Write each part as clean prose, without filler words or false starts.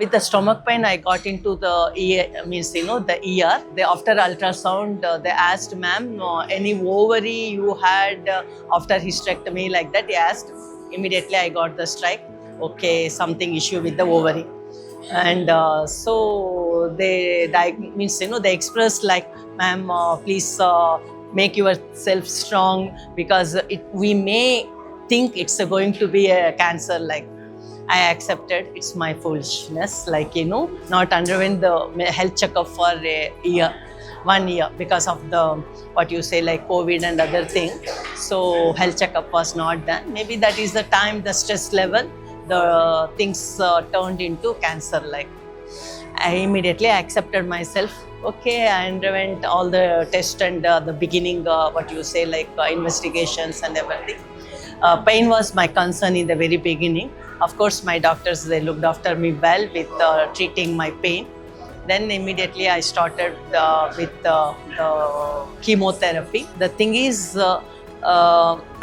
with the stomach pain, I got into the the ER. They, after ultrasound, they asked, "Ma'am, any ovary you had after hysterectomy like that?" He asked. Immediately, I got the strike. Okay, something issue with the ovary, and so they they expressed like, "Ma'am, please make yourself strong because we may think it's going to be a cancer like." I accepted it's my foolishness, like not underwent the health checkup for a year, 1 year because of the what you say like COVID and other thing. So health checkup was not done. Maybe that is the time, the stress level, the things turned into cancer. Like I immediately accepted myself. Okay, I underwent all the tests and the beginning, what you say like investigations and everything. Pain was my concern in the very beginning. Of course, my doctors, they looked after me well with treating my pain. Then immediately I started with the chemotherapy. The thing is,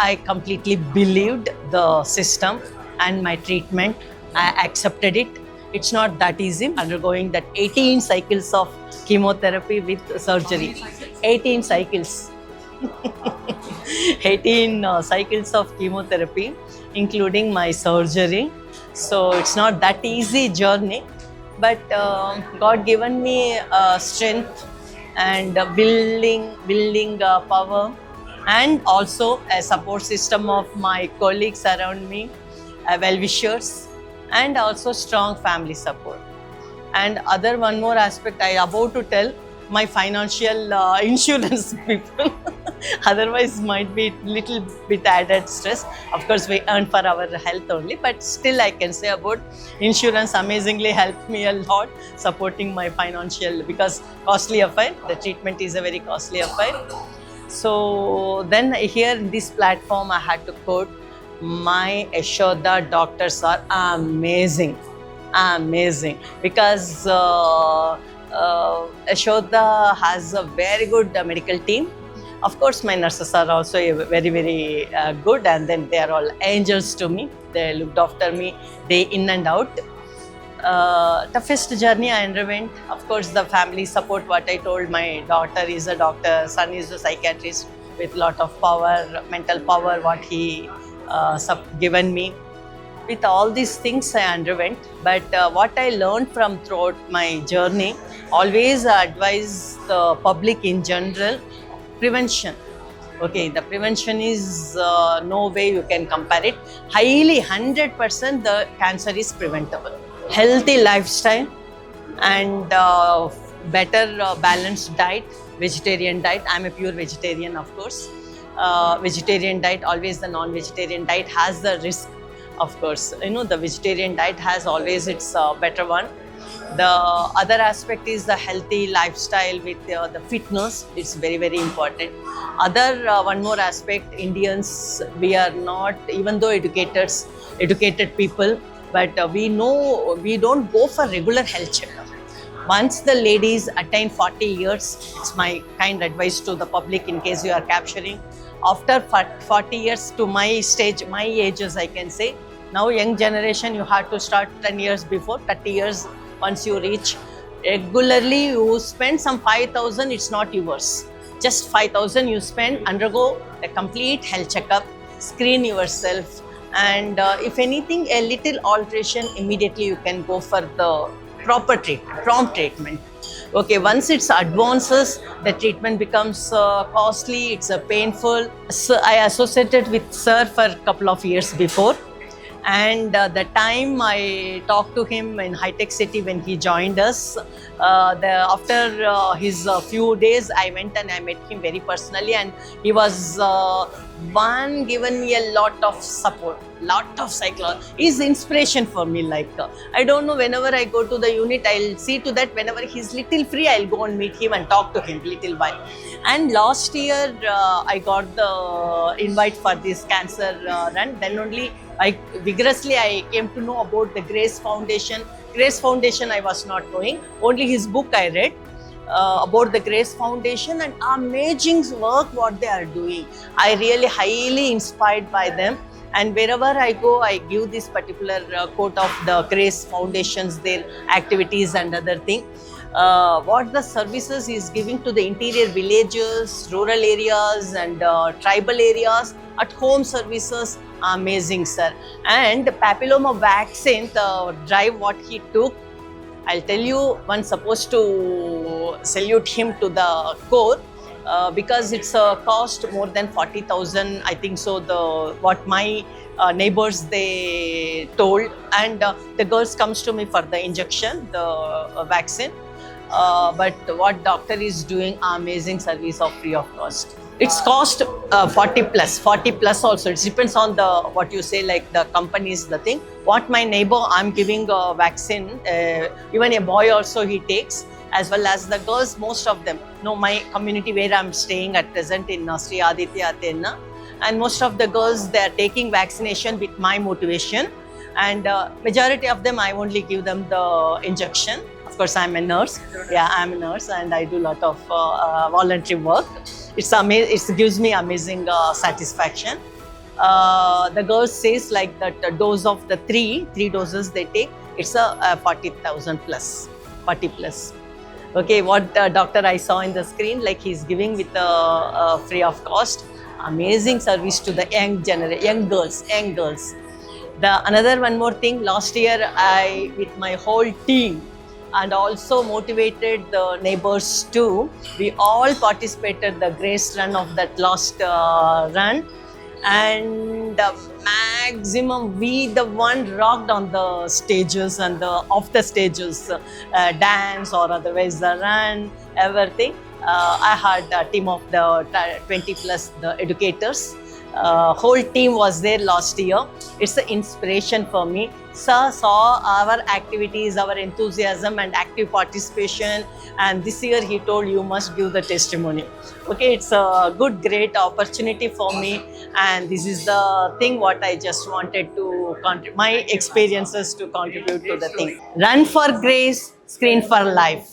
I completely believed the system and my treatment. I accepted it. It's not that easy undergoing that 18 cycles of chemotherapy with surgery. 18 cycles. 18 cycles of chemotherapy, including my surgery. So it's not that easy journey, but God given me strength and building power, and also a support system of my colleagues around me, well-wishers, and also strong family support. And other one more aspect I about to tell, my financial insurance people. Otherwise might be little bit added stress. Of course we earn for our health only, but still I can say about insurance amazingly helped me a lot supporting my financial, because costly affair, the treatment is a very costly affair. So then here in this platform I had to quote, my Yashoda doctors are amazing, because Yashoda has a very good medical team. Of course, my nurses are also very good, and then they are all angels to me. They looked after me day in and out. Toughest journey I underwent, of course, the family support. What I told, my daughter is a doctor, son is a psychiatrist with lot of power, mental power. What he given me. With all these things I underwent, but what I learned from throughout my journey, always advise the public in general, prevention. Okay, the prevention is no way you can compare it. Highly 100% the cancer is preventable. Healthy lifestyle and better balanced diet, vegetarian diet. I'm a pure vegetarian, of course. Vegetarian diet, always the non-vegetarian diet has the risk. Of course, the vegetarian diet has always its better one. The other aspect is the healthy lifestyle with the fitness. It's very important. Other one more aspect, Indians, we are not, even though educated people, but we know we don't go for regular health checkup. Once the ladies attain 40 years, it's my kind advice to the public in case you are capturing. After 40 years to my stage, my ages, I can say, now young generation, you have to start 10 years before, 30 years once you reach. Regularly you spend some 5,000, it's not yours. Just 5,000 you spend, undergo a complete health checkup, screen yourself, and if anything, a little alteration, immediately you can go for the proper treatment, prompt treatment. Okay, once it advances, the treatment becomes costly, it's painful. So I associated with sir for a couple of years before. And the time I talked to him in High Tech City when he joined us, after his few days, I went and I met him very personally, and he was one given me a lot of support, lot of psychology. He's inspiration for me. Like I don't know, whenever I go to the unit, I'll see to that whenever he's little free, I'll go and meet him and talk to him little while. And last year, I got the invite for this cancer run. Then only I came to know about the Grace Foundation. Grace Foundation I was not knowing. Only his book I read about the Grace Foundation, and amazing work what they are doing. I really highly inspired by them. And wherever I go, I give this particular quote of the Grace Foundations, their activities and other thing. What the services is giving to the interior villages, rural areas, and tribal areas, at home services, amazing, sir. And papilloma vaccine, the drive what he took, I'll tell you, one supposed to salute him to the core, because it's a cost more than 40,000, I think so. The what my neighbors they told, and the girls comes to me for the injection, the vaccine. But what doctor is doing, amazing service of free of cost. It's cost 40 plus also. It depends on the what you say, like the companies, the thing. What my neighbor, I'm giving a vaccine. Even a boy also he takes, as well as the girls. Most of them. No, my community where I'm staying at present in Sri Aditya Athena, and most of the girls they are taking vaccination with my motivation, and majority of them I only give them the injection. Of course, I'm a nurse. Yeah, I'm a nurse, and I do a lot of voluntary work. It's amazing. It gives me amazing satisfaction. The girl says like that dose of the three doses they take, it's a 40,000 plus, 40 plus. Okay, what doctor I saw in the screen, like he's giving with free of cost, amazing service to the young girls. The another one more thing, last year I with my whole team and also motivated the neighbors too. We all participated the grace run of that last run, and the maximum we the one rocked on the stages and the off the stages, dance or otherwise the run, everything. I had a team of the 20 plus the educators. Whole team was there last year. It's an inspiration for me. Sir saw our activities, our enthusiasm and active participation, and this year he told you must give the testimony. Okay, it's a good, great opportunity for me, and this is the thing what I just wanted to contribute, my experiences to contribute to the thing. Run for grace, screen for life.